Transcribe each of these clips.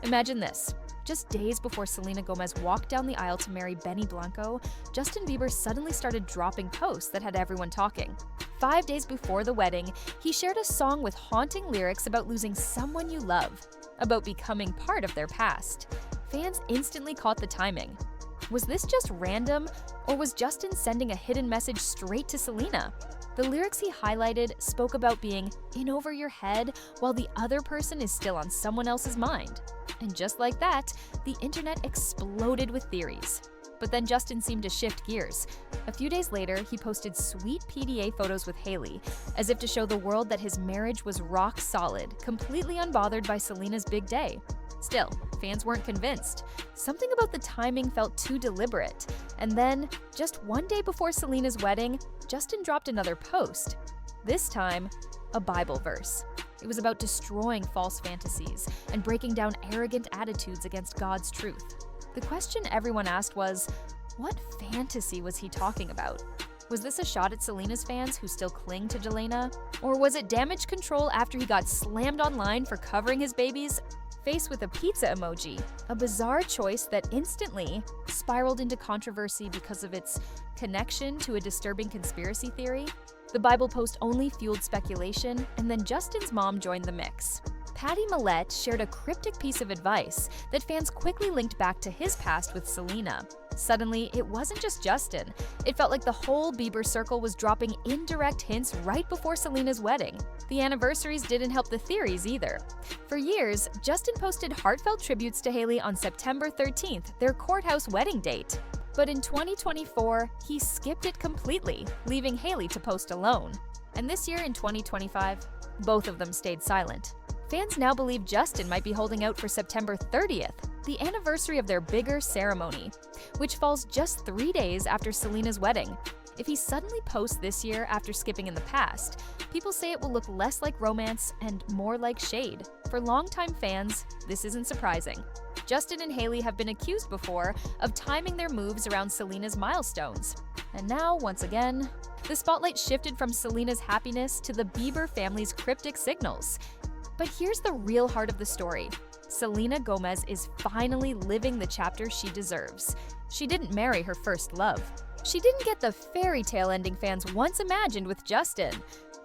Imagine this. Just days before Selena Gomez walked down the aisle to marry Blanco, Justin Bieber suddenly started dropping posts that had everyone talking. 5 days before the wedding, he shared a song with haunting lyrics about losing someone you love, about becoming part of their past. Fans instantly caught the timing. Was this just random, or was Justin sending a hidden message straight to Selena? The lyrics he highlighted spoke about being in over your head while the other person is still on someone else's mind. And just like that, the internet exploded with theories. But then Justin seemed to shift gears. A few days later, he posted sweet PDA photos with Hailey, as if to show the world that his marriage was rock solid, completely unbothered by Selena's big day. Still, fans weren't convinced. Something about the timing felt too deliberate. And then, just one day before Selena's wedding, Justin dropped another post. This time, a Bible verse. It was about destroying false fantasies and breaking down arrogant attitudes against God's truth. The question everyone asked was, what fantasy was he talking about? Was this a shot at Selena's fans who still cling to Selena? Or was it damage control after he got slammed online for covering his baby's face with a pizza emoji? A bizarre choice that instantly spiraled into controversy because of its connection to a disturbing conspiracy theory. The Bible post only fueled speculation, and then Justin's mom joined the mix. Patty Millette shared a cryptic piece of advice that fans quickly linked back to his past with Selena. Suddenly, it wasn't just Justin. It felt like the whole Bieber circle was dropping indirect hints right before Selena's wedding. The anniversaries didn't help the theories either. For years, Justin posted heartfelt tributes to Hailey on September 13th, their courthouse wedding date. But in 2024, he skipped it completely, leaving Hailey to post alone. And this year in 2025, both of them stayed silent. Fans now believe Justin might be holding out for September 30th, the anniversary of their bigger ceremony, which falls just 3 days after Selena's wedding. If he suddenly posts this year after skipping in the past, people say it will look less like romance and more like shade. For longtime fans, this isn't surprising. Justin and Hailey have been accused before of timing their moves around Selena's milestones. And now, once again, the spotlight shifted from Selena's happiness to the Bieber family's cryptic signals. But here's the real heart of the story. Selena Gomez is finally living the chapter she deserves. She didn't marry her first love. She didn't get the fairy tale ending fans once imagined with Justin.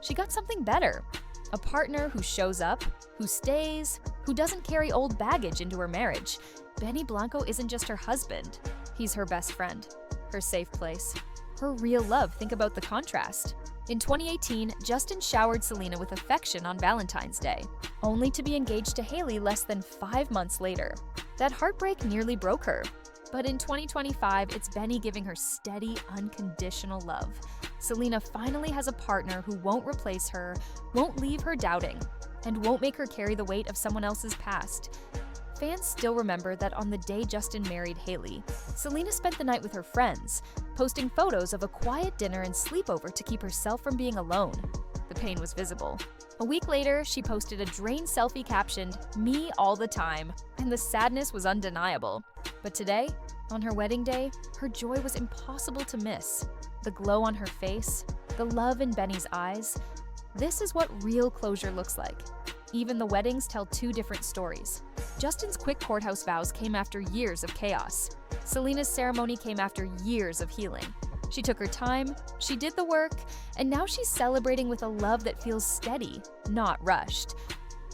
She got something better. A partner who shows up, who stays, who doesn't carry old baggage into her marriage. Blanco isn't just her husband. He's her best friend, her safe place, her real love. Think about the contrast. In 2018, Justin showered Selena with affection on Valentine's Day, only to be engaged to Hailey less than 5 months later. That heartbreak nearly broke her. But in 2025, it's Benny giving her steady, unconditional love. Selena finally has a partner who won't replace her, won't leave her doubting, and won't make her carry the weight of someone else's past. Fans still remember that on the day Justin married Hailey, Selena spent the night with her friends, posting photos of a quiet dinner and sleepover to keep herself from being alone. The pain was visible. A week later, she posted a drained selfie captioned, "Me all the time," and the sadness was undeniable. But today, on her wedding day, her joy was impossible to miss. The glow on her face, the love in Benny's eyes. This is what real closure looks like. Even the weddings tell two different stories. Justin's quick courthouse vows came after years of chaos. Selena's ceremony came after years of healing. She took her time, she did the work, and now she's celebrating with a love that feels steady, not rushed.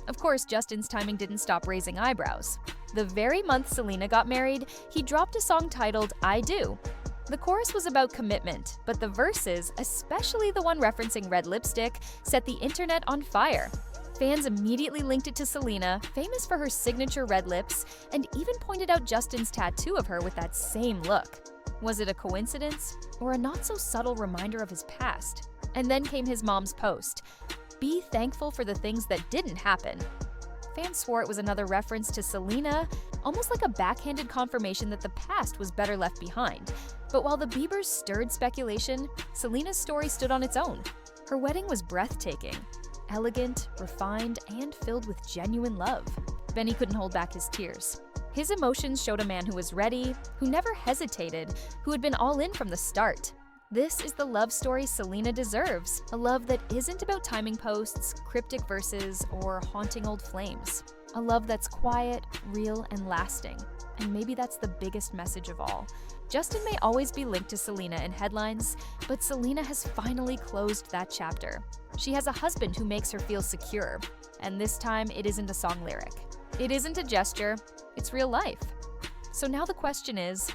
Of course, Justin's timing didn't stop raising eyebrows. The very month Selena got married, he dropped a song titled "I Do." The chorus was about commitment, but the verses, especially the one referencing red lipstick, set the internet on fire. Fans immediately linked it to Selena, famous for her signature red lips, and even pointed out Justin's tattoo of her with that same look. Was it a coincidence, or a not-so-subtle reminder of his past? And then came his mom's post. "Be thankful for the things that didn't happen." Fans swore it was another reference to Selena, almost like a backhanded confirmation that the past was better left behind. But while the Biebers stirred speculation, Selena's story stood on its own. Her wedding was breathtaking. Elegant, refined, and filled with genuine love. Benny couldn't hold back his tears. His emotions showed a man who was ready, who never hesitated, who had been all in from the start. This is the love story Selena deserves, a love that isn't about timing posts, cryptic verses, or haunting old flames. A love that's quiet, real, and lasting. And maybe that's the biggest message of all. Justin may always be linked to Selena in headlines, but Selena has finally closed that chapter. She has a husband who makes her feel secure, and this time it isn't a song lyric. It isn't a gesture, it's real life. So now the question is,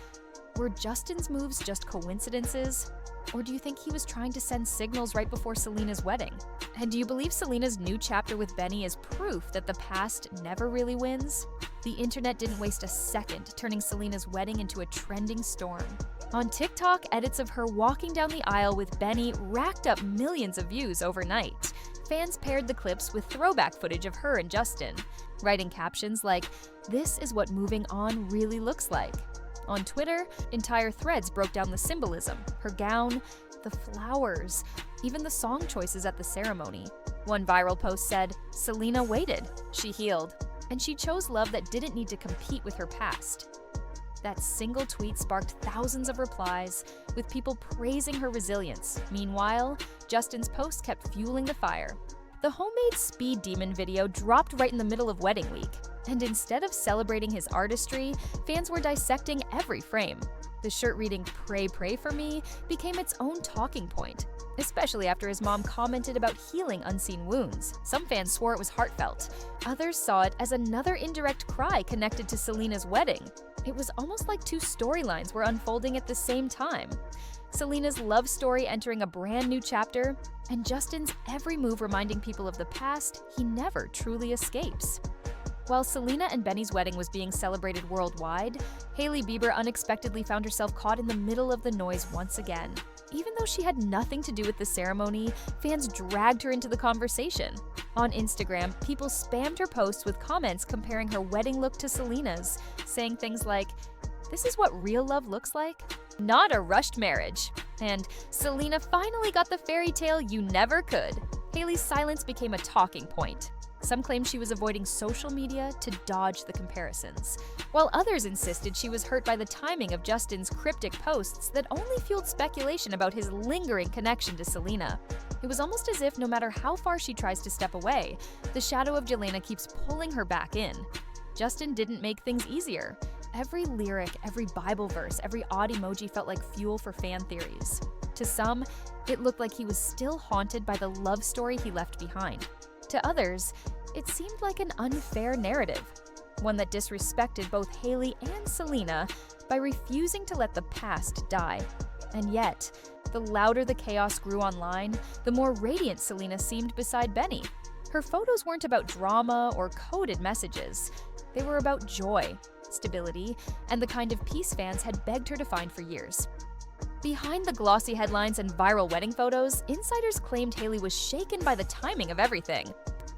were Justin's moves just coincidences? Or do you think he was trying to send signals right before Selena's wedding? And do you believe Selena's new chapter with Benny is proof that the past never really wins? The internet didn't waste a second turning Selena's wedding into a trending storm. On TikTok, edits of her walking down the aisle with Benny racked up millions of views overnight. Fans paired the clips with throwback footage of her and Justin, writing captions like, "This is what moving on really looks like." On Twitter, entire threads broke down the symbolism, her gown, the flowers, even the song choices at the ceremony. One viral post said, "Selena waited, she healed, and she chose love that didn't need to compete with her past." That single tweet sparked thousands of replies, with people praising her resilience. Meanwhile, Justin's post kept fueling the fire. The homemade Speed Demon video dropped right in the middle of wedding week, and instead of celebrating his artistry, fans were dissecting every frame. The shirt reading "Pray, pray for me" became its own talking point, especially after his mom commented about healing unseen wounds. Some fans swore it was heartfelt. Others saw it as another indirect cry connected to Selena's wedding. It was almost like two storylines were unfolding at the same time. Selena's love story entering a brand new chapter, and Justin's every move reminding people of the past he never truly escapes. While Selena and Benny's wedding was being celebrated worldwide, Hailey Bieber unexpectedly found herself caught in the middle of the noise once again. Even though she had nothing to do with the ceremony, fans dragged her into the conversation. On Instagram, people spammed her posts with comments comparing her wedding look to Selena's, saying things like, "This is what real love looks like? Not a rushed marriage." And "Selena finally got the fairy tale you never could." Hailey's silence became a talking point. Some claimed she was avoiding social media to dodge the comparisons, while others insisted she was hurt by the timing of Justin's cryptic posts that only fueled speculation about his lingering connection to Selena. It was almost as if no matter how far she tries to step away, the shadow of Jelena keeps pulling her back in. Justin didn't make things easier. Every lyric, every Bible verse, every odd emoji felt like fuel for fan theories. To some, it looked like he was still haunted by the love story he left behind. To others, it seemed like an unfair narrative, one that disrespected both Hailey and Selena by refusing to let the past die. And yet, the louder the chaos grew online, the more radiant Selena seemed beside Benny. Her photos weren't about drama or coded messages. They were about joy, stability, and the kind of peace fans had begged her to find for years. Behind the glossy headlines and viral wedding photos, insiders claimed Hailey was shaken by the timing of everything.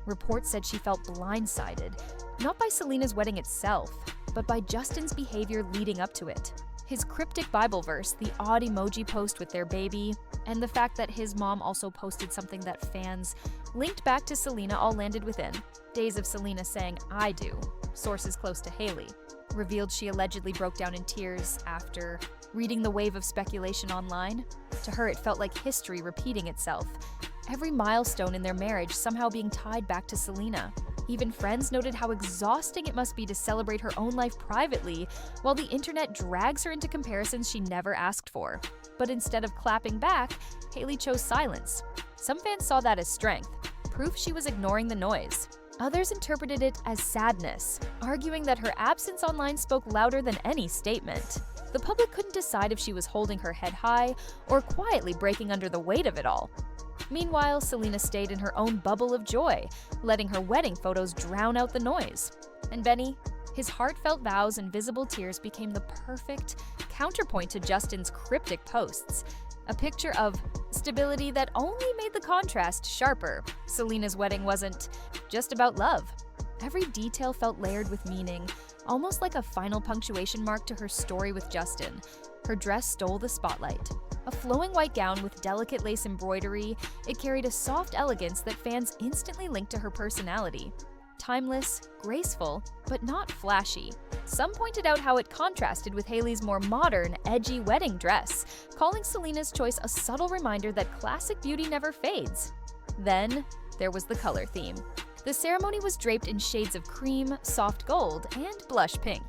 Reports said she felt blindsided, not by Selena's wedding itself, but by Justin's behavior leading up to it. His cryptic Bible verse, the odd emoji post with their baby, and the fact that his mom also posted something that fans linked back to Selena all landed within. Days of Selena saying, "I do," sources close to Hailey, revealed she allegedly broke down in tears after reading the wave of speculation online. To her, it felt like history repeating itself. Every milestone in their marriage somehow being tied back to Selena. Even friends noted how exhausting it must be to celebrate her own life privately, while the internet drags her into comparisons she never asked for. But instead of clapping back, Hailey chose silence. Some fans saw that as strength, proof she was ignoring the noise. Others interpreted it as sadness, arguing that her absence online spoke louder than any statement. The public couldn't decide if she was holding her head high or quietly breaking under the weight of it all. Meanwhile, Selena stayed in her own bubble of joy, letting her wedding photos drown out the noise. And Benny, his heartfelt vows and visible tears became the perfect counterpoint to Justin's cryptic posts, a picture of stability that only made the contrast sharper. Selena's wedding wasn't just about love. Every detail felt layered with meaning, almost like a final punctuation mark to her story with Justin. Her dress stole the spotlight. A flowing white gown with delicate lace embroidery, it carried a soft elegance that fans instantly linked to her personality. Timeless, graceful, but not flashy. Some pointed out how it contrasted with Hailey's more modern, edgy wedding dress, calling Selena's choice a subtle reminder that classic beauty never fades. Then, there was the color theme. The ceremony was draped in shades of cream, soft gold, and blush pink.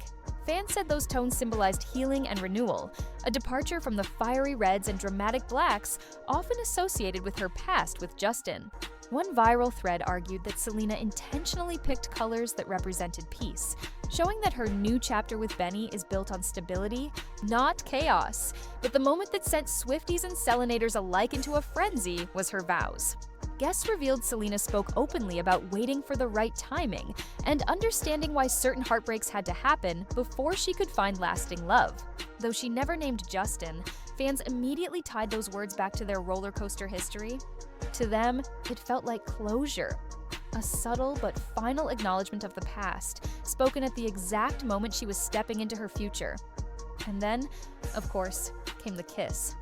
Fans said those tones symbolized healing and renewal, a departure from the fiery reds and dramatic blacks often associated with her past with Justin. One viral thread argued that Selena intentionally picked colors that represented peace, showing that her new chapter with Benny is built on stability, not chaos. But the moment that sent Swifties and Selenators alike into a frenzy was her vows. Guests revealed Selena spoke openly about waiting for the right timing and understanding why certain heartbreaks had to happen before she could find lasting love. Though she never named Justin, fans immediately tied those words back to their roller coaster history. To them, it felt like closure, a subtle but final acknowledgement of the past, spoken at the exact moment she was stepping into her future. And then, of course, came the kiss.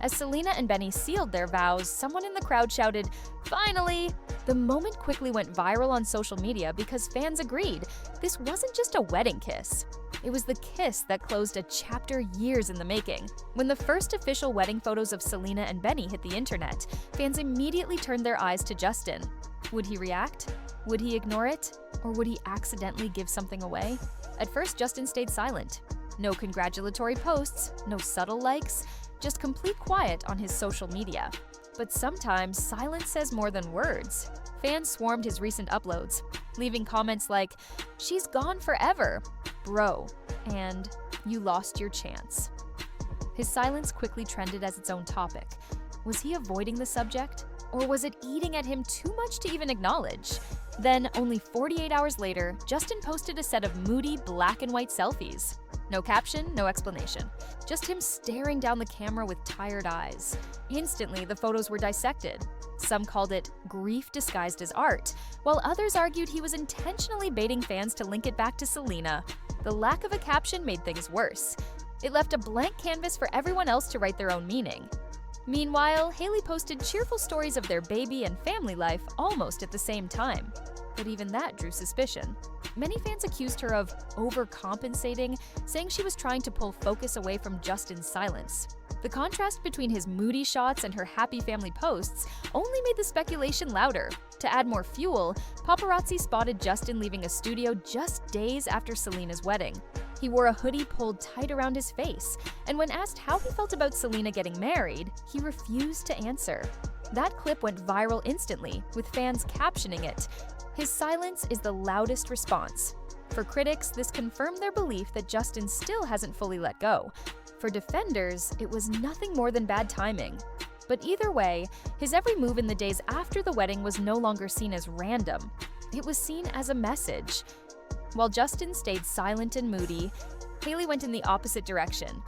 As Selena and Benny sealed their vows, someone in the crowd shouted, "Finally!" The moment quickly went viral on social media because fans agreed this wasn't just a wedding kiss. It was the kiss that closed a chapter years in the making. When the first official wedding photos of Selena and Benny hit the internet, fans immediately turned their eyes to Justin. Would he react? Would he ignore it? Or would he accidentally give something away? At first, Justin stayed silent. No congratulatory posts, no subtle likes, just complete quiet on his social media. But sometimes silence says more than words. Fans swarmed his recent uploads, leaving comments like, "She's gone forever, bro," and "You lost your chance." His silence quickly trended as its own topic. Was he avoiding the subject? Or was it eating at him too much to even acknowledge? Then, only 48 hours later, Justin posted a set of moody black and white selfies. No caption, no explanation. Just him staring down the camera with tired eyes. Instantly, the photos were dissected. Some called it grief disguised as art, while others argued he was intentionally baiting fans to link it back to Selena. The lack of a caption made things worse. It left a blank canvas for everyone else to write their own meaning. Meanwhile, Hailey posted cheerful stories of their baby and family life almost at the same time. But even that drew suspicion. Many fans accused her of overcompensating, saying she was trying to pull focus away from Justin's silence. The contrast between his moody shots and her happy family posts only made the speculation louder. To add more fuel, paparazzi spotted Justin leaving a studio just days after Selena's wedding. He wore a hoodie pulled tight around his face, and when asked how he felt about Selena getting married, he refused to answer. That clip went viral instantly, with fans captioning it, "His silence is the loudest response." For critics, this confirmed their belief that Justin still hasn't fully let go. For defenders, it was nothing more than bad timing. But either way, his every move in the days after the wedding was no longer seen as random. It was seen as a message. While Justin stayed silent and moody, Hailey went in the opposite direction.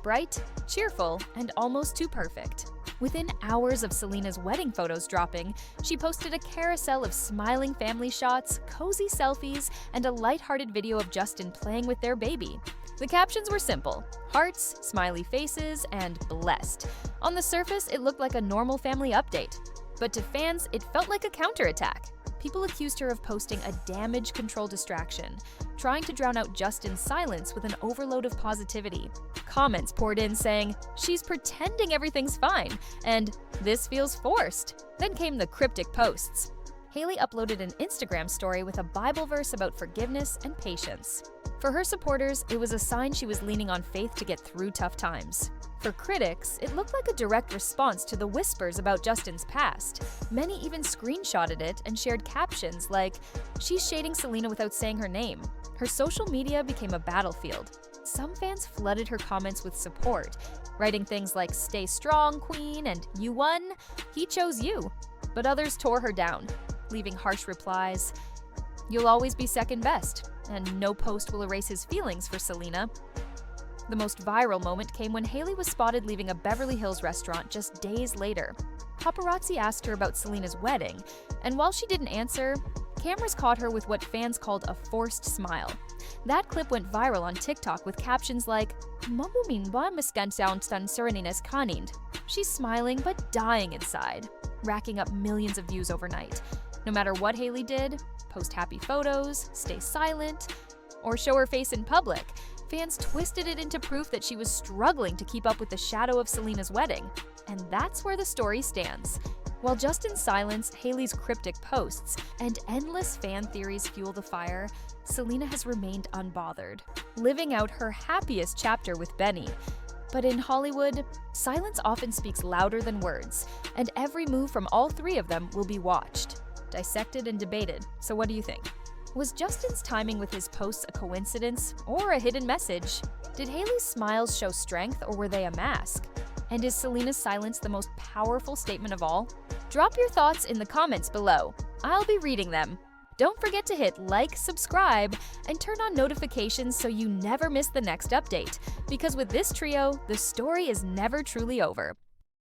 Bright, cheerful, and almost too perfect. Within hours of Selena's wedding photos dropping, she posted a carousel of smiling family shots, cozy selfies, and a lighthearted video of Justin playing with their baby. The captions were simple: hearts, smiley faces, and blessed. On the surface, it looked like a normal family update. But to fans, it felt like a counterattack. People accused her of posting a damage control distraction, trying to drown out Justin's silence with an overload of positivity. Comments poured in saying, "She's pretending everything's fine," and "This feels forced." Then came the cryptic posts. Hailey uploaded an Instagram story with a Bible verse about forgiveness and patience. For her supporters, it was a sign she was leaning on faith to get through tough times. For critics, it looked like a direct response to the whispers about Justin's past. Many even screenshotted it and shared captions like, "She's shading Selena without saying her name." Her social media became a battlefield. Some fans flooded her comments with support, writing things like, "Stay strong, queen," and "You won, he chose you." But others tore her down, leaving harsh replies, "You'll always be second best, and no post will erase his feelings for Selena." The most viral moment came when Hailey was spotted leaving a Beverly Hills restaurant just days later. Paparazzi asked her about Selena's wedding, and while she didn't answer, cameras caught her with what fans called a forced smile. That clip went viral on TikTok with captions like, "Mamumin ba miskansauntan Serenina's kanind." She's smiling but dying inside, racking up millions of views overnight. No matter what Hailey did, post happy photos, stay silent, or show her face in public, fans twisted it into proof that she was struggling to keep up with the shadow of Selena's wedding. And that's where the story stands. While Justin's silence, Hailey's cryptic posts, and endless fan theories fuel the fire, Selena has remained unbothered, living out her happiest chapter with Benny. But in Hollywood, silence often speaks louder than words, and every move from all three of them will be watched, dissected, and debated. So what do you think? Was Justin's timing with his posts a coincidence or a hidden message? Did Hailey's smiles show strength, or were they a mask? And is Selena's silence the most powerful statement of all? Drop your thoughts in the comments below. I'll be reading them. Don't forget to hit like, subscribe, and turn on notifications so you never miss the next update. Because with this trio, the story is never truly over.